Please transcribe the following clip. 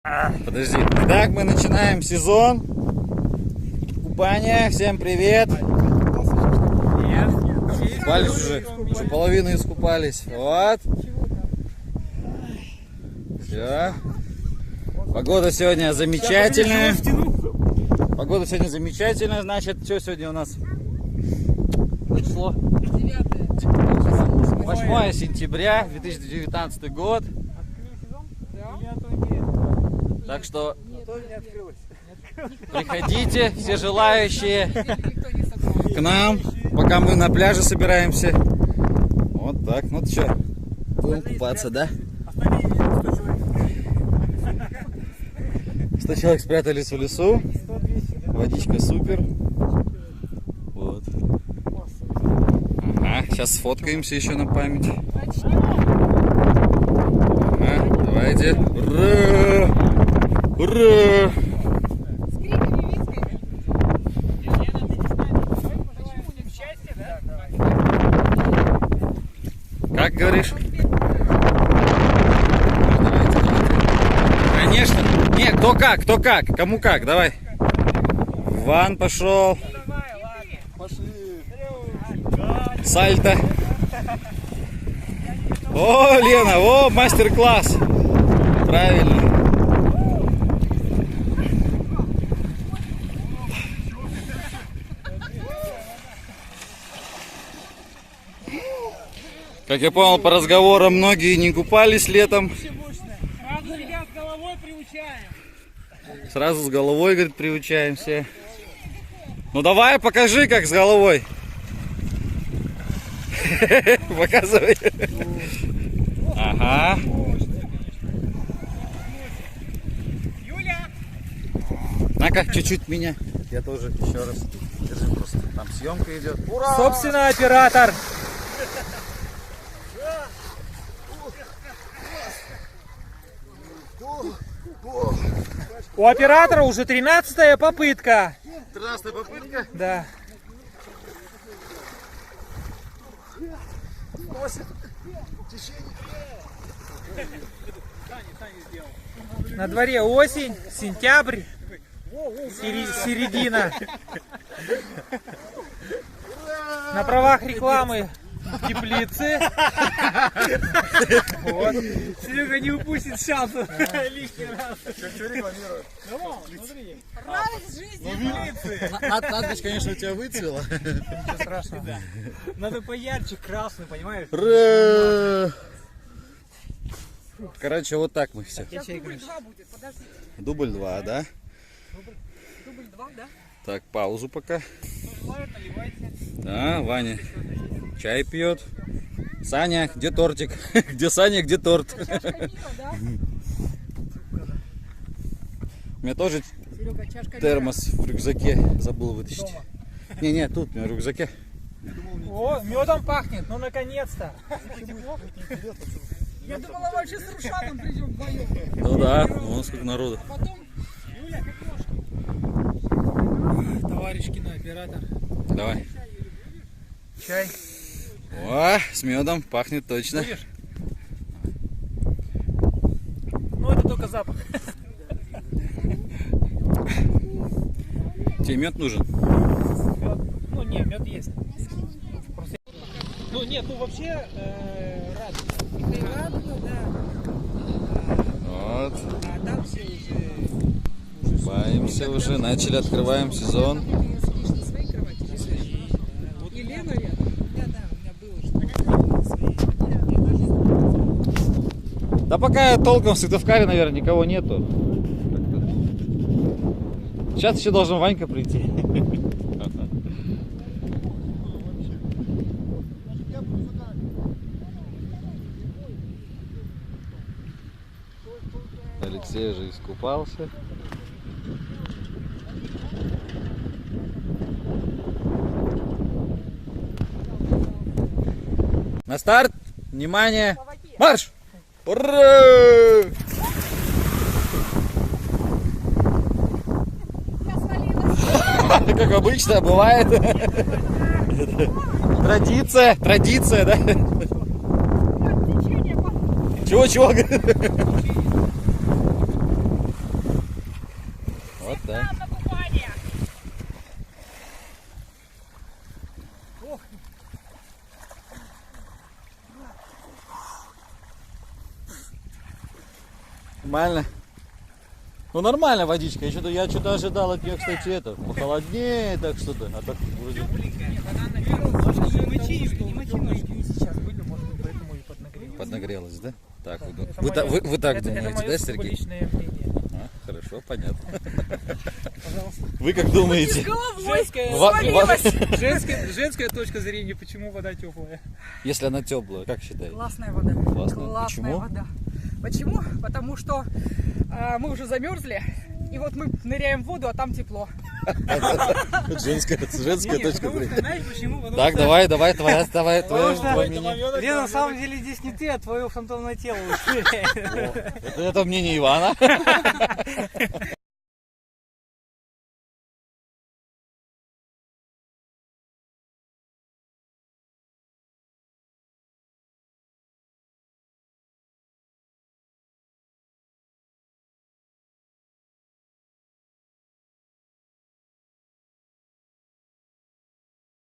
Подожди. Итак, мы начинаем сезон купания. Всем привет. Искупались уже половину искупались. Вот. Все. Погода сегодня замечательная. Погода сегодня замечательная. Значит, что сегодня у нас? Число? 8 сентября 2019 год. Так что приходите, все желающие, к нам, пока мы на пляже собираемся. Вот так. Ну что, будем купаться, да? 100 человек спрятались в лесу. Водичка супер. Вот. Ага, сейчас сфоткаемся еще на память. Ага, давайте. Ура! Ура! Как говоришь? Давайте. Конечно. Нет, кто как, кому как, давай. Ван пошел. Сальто. О, Лена, о, мастер-класс. Правильно. Как я понял по разговорам, многие не купались летом. Сразу, ребят, с головой приучаем. Сразу с головой, говорит, приучаемся. Ну давай, покажи, как с головой. Показывай. Ага. Юля! На-ка, чуть-чуть меня. Я тоже еще раз. Держи просто. Там съемка идет. Ура! Собственно, оператор. У оператора уже 13-я попытка. 13-я попытка? Да. На дворе осень, сентябрь, середина. На правах рекламы в теплице. Вот. Серега не упустит шанса лишний раз. Что рекламируют? Ну, смотри. Радость жизни. Надпись, конечно, у тебя выцвела. Ничего страшного. Надо поярче, красный, понимаешь? Ура! Короче, вот так мы все. Дубль 2 будет, подождите. Дубль 2, да? Дубль 2, да? Так, паузу пока. Да, Ваня чай пьет. Саня, где тортик? Где Саня, где торт? Чашка Ника, да? У меня тоже Серега, чашка термос в рюкзаке забыл вытащить. Не, тут у меня в рюкзаке. О, медом пахнет, ну наконец-то. Я думала, вообще с Рушаном придем вдвоем. Ну да, вон сколько народу. А потом... Товарищ кинооператор. Давай. Чай. О, с медом пахнет точно. Будешь? Ну это только запах. Тебе мед нужен? Мед. Ну не, мед есть. Просто... Ну нет, ну вообще радуга. Радуга, да. Вот. А там все уже... Купаемся уже, начали, открываем сезон. Ты спишь на своей кровати? И Лена рядом? Да, у меня было что. Да пока толком в Сыктывкаре, наверное, никого нету. Сейчас еще должен Ванька прийти. Алексей уже искупался. На старт! Внимание! Марш! Ура! Я свалилась. Как обычно бывает. Традиция, да? Течение пошло. Чего? Нормально? Ну нормально водичка. Я что-то ожидал от нее, кстати, это похолоднее, так что-то. А так вроде. Сейчас были, может быть, поэтому и поднагрелась. Поднагрелась, да? Так, Это вы так это думаете, мое да, сугубо Сергей? личное мнение. А, хорошо, понятно. Пожалуйста. Вы как думаете? Женская точка зрения, почему вода теплая. Если она теплая, как считаете? Классная вода. Классная. Классная Почему? вода. Почему? Потому что мы уже замерзли, и вот мы ныряем в воду, а там тепло. Женская точка зрения. Знаешь почему? Потому Так, что- давай, твое Потому мнение. Лена, на самом деле здесь не ты, а твое фантомное тело. Это мнение Ивана.